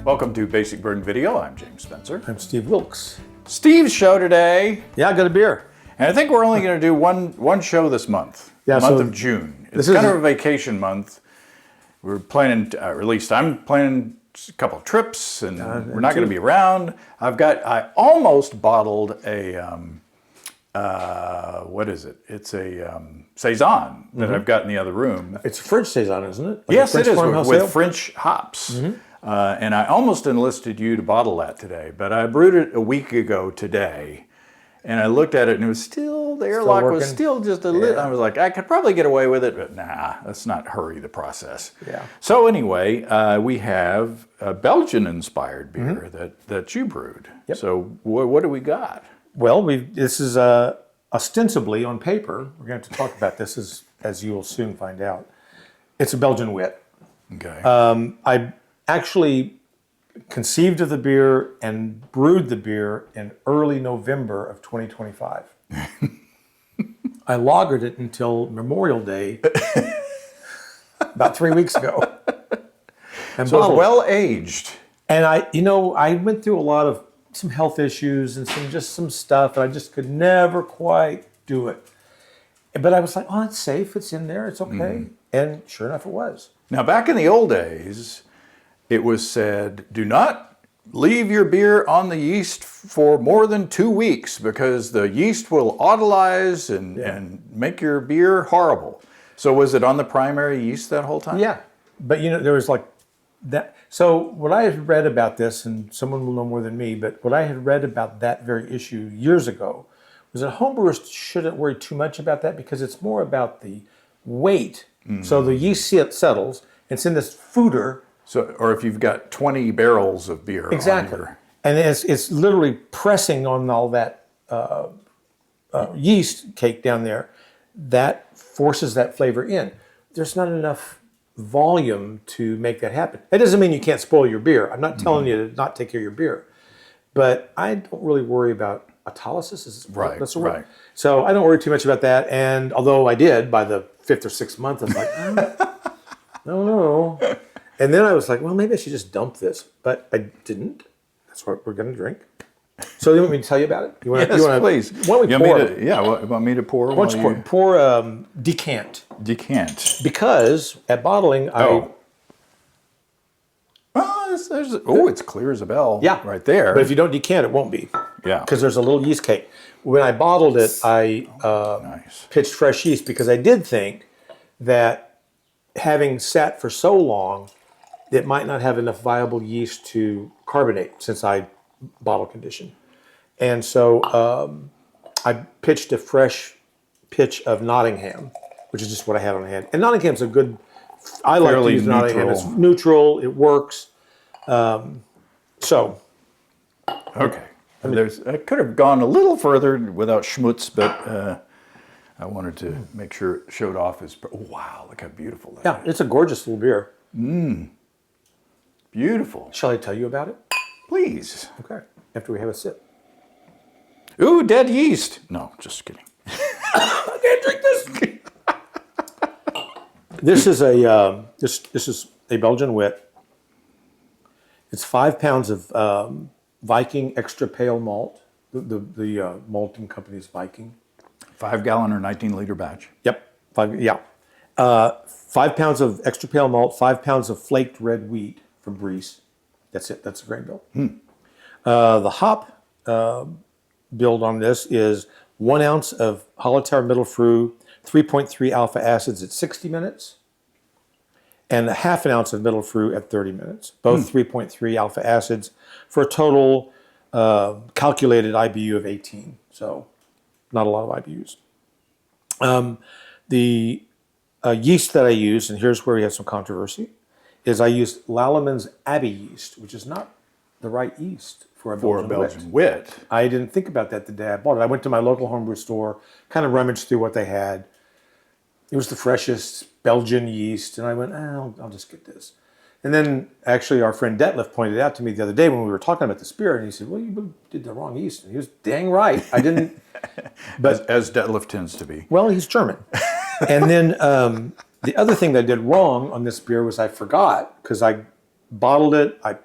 Welcome to Basic Brewing Video. I'm James Spencer. I'm Steve Wilkes. Steve's show today. Yeah, I got a beer. And I think we're only going to do one show this month. Yeah, the month so of June. It's this is kind of a vacation month. We're planning, or at least I'm planning a couple of trips, and we're not going to be around. I almost bottled a, what is it? It's a Saison that I've got in the other room. It's a French Saison, isn't it? Like Yes, it is, with ale? French hops. And I almost enlisted you to bottle that today, but I brewed it a week ago today, and I looked at it and it was still, the airlock was still just a little, I was like, I could probably get away with it, but nah, let's not hurry the process. Yeah. So anyway, we have a Belgian-inspired beer that you brewed. Yep. So what do we got? Well, this is ostensibly on paper. We're going to have to talk about this as you will soon find out. It's a Belgian Wit. Okay. I actually conceived of the beer and brewed the beer in early November of 2025. I lagered it until Memorial Day about 3 weeks ago. And so it's bottled it. well aged. And I went through a lot of some health issues and some stuff, and I just could never quite do it. But I was like, oh, it's safe, it's in there, it's okay. And sure enough, it was. Now, back in the old days, it was said, do not leave your beer on the yeast for more than 2 weeks because the yeast will autolyze and make your beer horrible. So was it on the primary yeast that whole time? Yeah, but there was like that. So what I had read about this, and someone will know more than me, but what I had read about that very issue years ago was that homebrewers shouldn't worry too much about that because it's more about the weight. So the yeast settles, it's in this fooder. So, or if you've got 20 barrels of beer. Exactly. On your... And it's literally pressing on all that yeast cake down there. That forces that flavor in. There's not enough volume to make that happen. That doesn't mean you can't spoil your beer. I'm not telling you to not take care of your beer. But I don't really worry about autolysis. That's the word. Right. So I don't worry too much about that. And although I did, by the 5th or 6th month, I was like, I don't know. And then I was like, well, maybe I should just dump this. But I didn't. That's what we're going to drink. So you want me to tell you about it? Yes, please. Why don't we pour? You want me to pour? Why don't you pour decant. Decant. Because at bottling, it's clear as a bell. Yeah. Right there. But if you don't decant, it won't be. Yeah. Because there's a little yeast cake. When I bottled it, I pitched fresh yeast because I did think that having sat for so long, it might not have enough viable yeast to carbonate since I bottle condition. And so I pitched a fresh pitch of Nottingham, which is just what I had on hand. And Nottingham's a good, I like to use Nottingham. It's neutral, it works. Okay. I could have gone a little further without schmutz, but I wanted to make sure it showed off as, oh, wow, look how beautiful that is. Yeah, it's a gorgeous little beer. Beautiful. Shall I tell you about it? Please. Okay, after we have a sip. Ooh, dead yeast. No, just kidding. I can't drink this. This is a Belgian Wit. It's 5 pounds of Viking extra pale malt. The malting company is Viking. 5 gallon or 19 liter batch. Yep. 5 pounds of extra pale malt, 5 pounds of flaked red wheat from Brice. That's it. That's the grain bill. The hop build on this is 1 ounce of Hallertau Middle Fruit, 3.3 alpha acids at 60 minutes, and a half an ounce of Middle Fruit at 30 minutes. Both 3.3 alpha acids for a total calculated IBU of 18. So not a lot of IBUs. The yeast that I use, and here's where we have some controversy, is I used Lallemand's Abbey yeast, which is not the right yeast for a Belgian Wit. I didn't think about that the day I bought it. I went to my local homebrew store, kind of rummaged through what they had. It was the freshest Belgian yeast, and I went, I'll just get this. And then actually our friend Detlef pointed out to me the other day when we were talking about the spirit, and he said, well, you did the wrong yeast. And he was dang right. I didn't. But as Detlef tends to be. Well, he's German. And then the other thing that I did wrong on this beer was I forgot, because I bottled it, I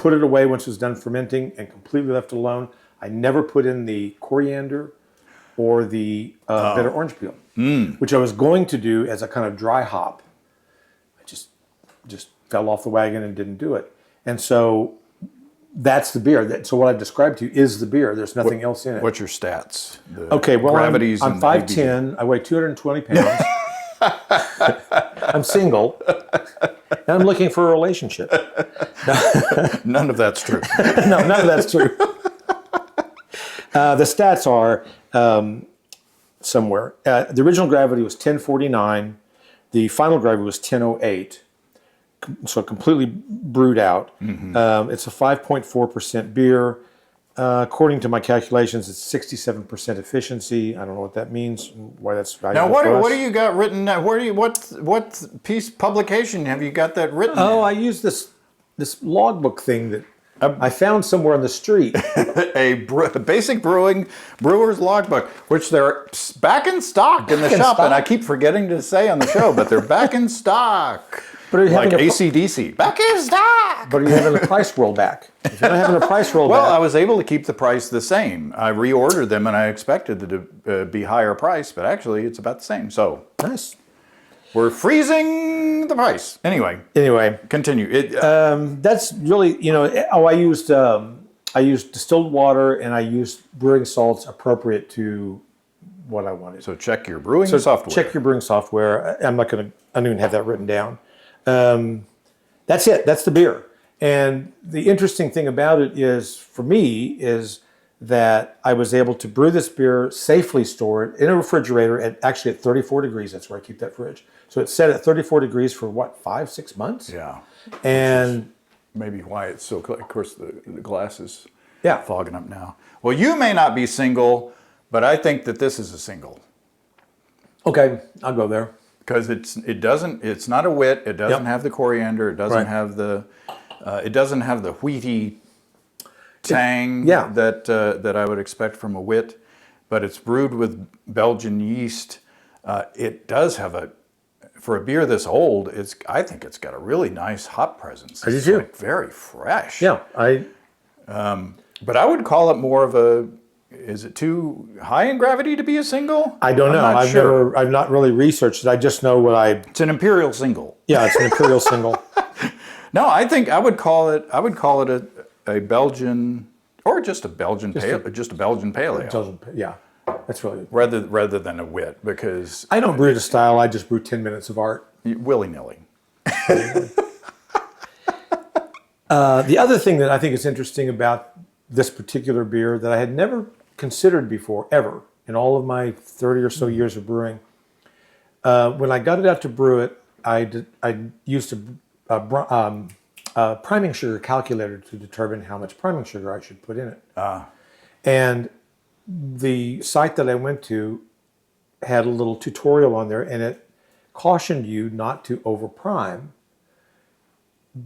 put it away once it was done fermenting and completely left it alone. I never put in the coriander or the bitter orange peel, which I was going to do as a kind of dry hop. I just fell off the wagon and didn't do it. And so that's the beer. So what I've described to you is the beer. There's nothing else in it. What's your stats? Okay, well, gravities I'm and 5'10". I weigh 220 pounds. I'm single. And I'm looking for a relationship. None of that's true. No, none of that's true. The stats are somewhere. The original gravity was 1049. The final gravity was 1008. So completely brewed out. It's a 5.4% beer. According to my calculations, it's 67% efficiency. I don't know what that means. Why that's valuable. Now, what do you got written? What piece publication have you got that written? Oh, I use this logbook thing that I found somewhere on the street. a basic brewer's logbook, which they're back in stock in the shop, and I keep forgetting to say on the show, but they're back in stock. But are you like having AC/DC, back in stock. But are you having a price rollback? If you're not having a price rollback, well, I was able to keep the price the same. I reordered them, and I expected it to be higher price, but actually, it's about the same. So nice. We're freezing the price. Anyway, continue. That's really, I used distilled water and I used brewing salts appropriate to what I wanted. So check your brewing software. Check your brewing software. I don't even have that written down. That's it. That's the beer. And the interesting thing about it is, for me, is that I was able to brew this beer, safely store it in a refrigerator at 34 degrees. That's where I keep that fridge. So it's set at 34 degrees for 5-6 months? Yeah. And maybe why it's so clear. Of course, the glass is yeah, fogging up now. Well, you may not be single, but I think that this is a single. Okay, I'll go there. Because it's not a wit. It doesn't have the coriander. It doesn't have the wheaty tang that I would expect from a wit, but it's brewed with Belgian yeast. It does have for a beer this old, I think it's got a really nice hop presence. I do too. Like very fresh. Yeah, but I would call it more of a. Is it too high in gravity to be a single? I don't know. I've not really researched it. I just know It's an imperial single. Yeah, it's an imperial single. No, I think I would call it a Belgian, or just a Belgian pale ale. Yeah, that's really rather than a wit, because I don't brew to style. I just brew 10 minutes of art, willy-nilly. The other thing that I think is interesting about this particular beer that I had never considered before, ever, in all of my 30 or so years of brewing, when I got it out to brew it, I used a priming sugar calculator to determine how much priming sugar I should put in it. And the site that I went to had a little tutorial on there, and it cautioned you not to over prime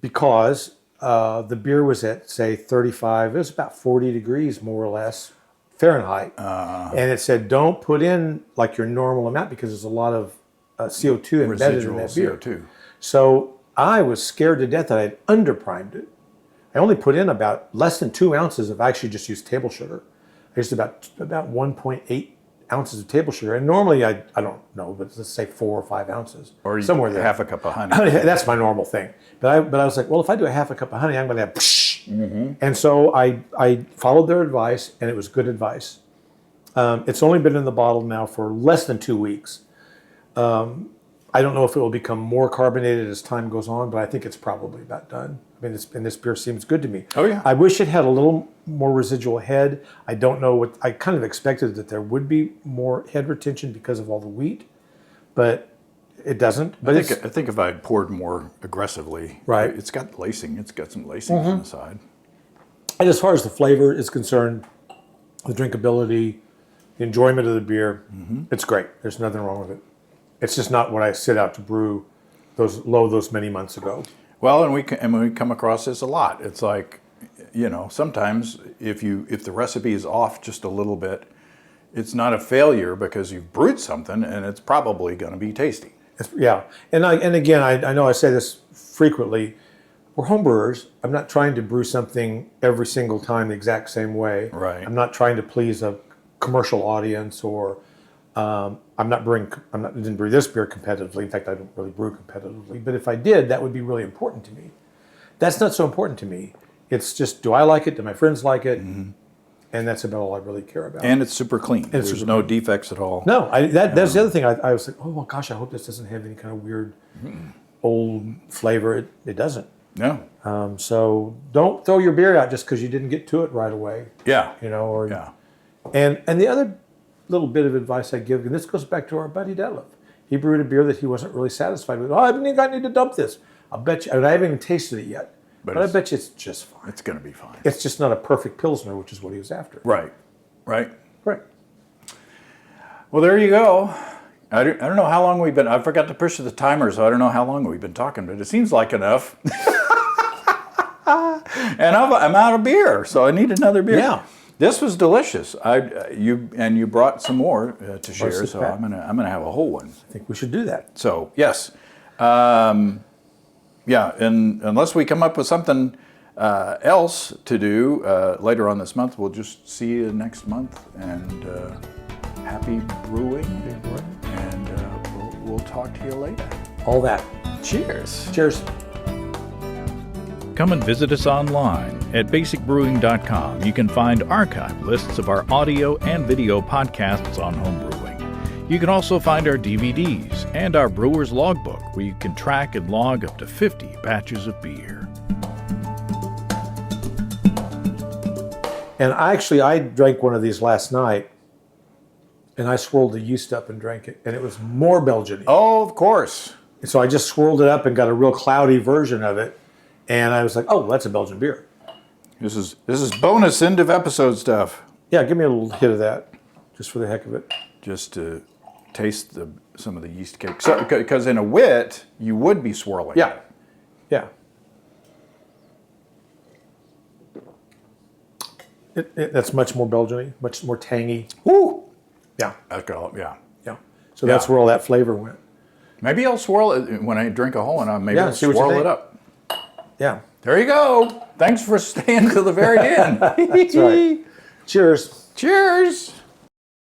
because the beer was at, say, 35. It was about 40 degrees, more or less, Fahrenheit. And it said, don't put in like your normal amount because there's a lot of CO2 embedded in that beer. CO2. So I was scared to death that I had underprimed it. I only put in about less than 2 ounces of, I actually just used table sugar. I used about 1.8 ounces of table sugar. And normally, I don't know, but let's say 4 or 5 ounces. Or somewhere there. Half a cup of honey. That's my normal thing. But I was like, well, if I do a half a cup of honey, I'm going to have psh. Mm-hmm. And so I followed their advice, and it was good advice. It's only been in the bottle now for less than 2 weeks. I don't know if it will become more carbonated as time goes on, but I think it's probably about done. I mean, this beer seems good to me. Oh, yeah. I wish it had a little more residual head. I don't know what, I kind of expected that there would be more head retention because of all the wheat, but it doesn't. But I think if I had poured more aggressively, right. It's got lacing. It's got some lacing on the side. And as far as the flavor is concerned, the drinkability, the enjoyment of the beer, it's great. There's nothing wrong with it. It's just not what I set out to brew those many months ago. Well, and we come across this a lot. It's like, sometimes if the recipe is off just a little bit, it's not a failure because you've brewed something and it's probably going to be tasty. Yeah, and again, I know I say this frequently. we're homebrewers. I'm not trying to brew something every single time the exact same way. Right. I'm not trying to please a commercial audience, or I didn't brew this beer competitively. In fact, I don't really brew competitively. But if I did, that would be really important to me. That's not so important to me. It's just, do I like it? Do my friends like it? And that's about all I really care about. And it's super clean. There's no defects at all. No, that's the other thing. I was like, oh my gosh, I hope this doesn't have any kind of weird old flavor. It doesn't. No. So don't throw your beer out just because you didn't get to it right away. Yeah. And the other little bit of advice I give, and this goes back to our buddy Detlef. He brewed a beer that he wasn't really satisfied with. Oh, I need to dump this. I'll bet you, and I haven't even tasted it yet, but I bet you it's just fine. It's going to be fine. It's just not a perfect Pilsner, which is what he was after. Right. Right. Well, there you go. I don't know how long we've been, I forgot to push the timer, so I don't know how long we've been talking, but it seems like enough. And I'm out of beer, so I need another beer. Yeah. This was delicious. You brought some more to share, so I'm gonna have a whole one. I think we should do that. So yes, and unless we come up with something else to do later on this month, we'll just see you next month. And happy brewing, and we'll talk to you later. All that. Cheers. Cheers. Come and visit us online at basicbrewing.com. You can find archive lists of our audio and video podcasts on homebrewing. You can also find our DVDs and our brewer's logbook, where you can track and log up to 50 batches of beer. And I drank one of these last night, and I swirled the yeast up and drank it, and it was more Belgian-y. Oh, of course. And so I just swirled it up and got a real cloudy version of it, and I was like, oh, that's a Belgian beer. This is bonus end of episode stuff. Yeah, give me a little hit of that, just for the heck of it. Just to taste some of the yeast cake. So, because in a wit, you would be swirling. Yeah, yeah. That's much more Belgian-y, much more tangy. Woo! Yeah, That's good. Yeah. yeah. So that's where all that flavor went. Maybe I'll swirl it when I drink a whole one. Maybe I'll see what you swirl think. it up. Yeah. There you go. Thanks for staying to the very end. That's right. Cheers. Cheers.